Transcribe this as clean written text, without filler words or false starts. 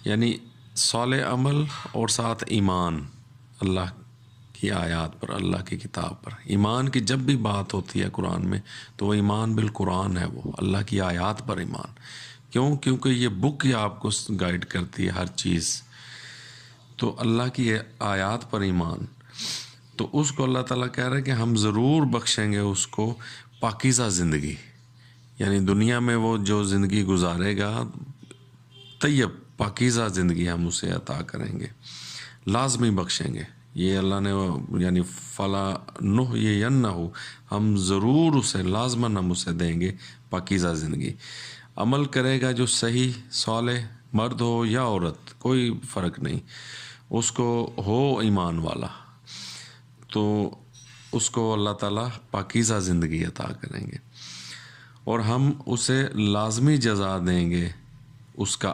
یعنی صالح عمل اور ساتھ ایمان اللہ کی آیات پر، اللہ کی کتاب پر۔ ایمان کی جب بھی بات ہوتی ہے قرآن میں تو وہ ایمان بالقرآن ہے، وہ اللہ کی آیات پر ایمان۔ کیوں؟ کیونکہ یہ بک ہی آپ کو گائیڈ کرتی ہے ہر چیز۔ تو اللہ کی آیات پر ایمان، تو اس کو اللہ تعالیٰ کہہ رہا ہے کہ ہم ضرور بخشیں گے اس کو پاکیزہ زندگی، یعنی دنیا میں وہ جو زندگی گزارے گا طیب پاکیزہ زندگی ہم اسے عطا کریں گے، لازمی بخشیں گے۔ یہ اللہ نے یعنی فلا نحیینہ، ہم ضرور اسے لازماً ہم اسے دیں گے پاکیزہ زندگی۔ عمل کرے گا جو صحیح صالح، مرد ہو یا عورت کوئی فرق نہیں، اس کو ہو ایمان والا، تو اس کو اللہ تعالیٰ پاکیزہ زندگی عطا کریں گے، اور ہم اسے لازمی جزا دیں گے اس کا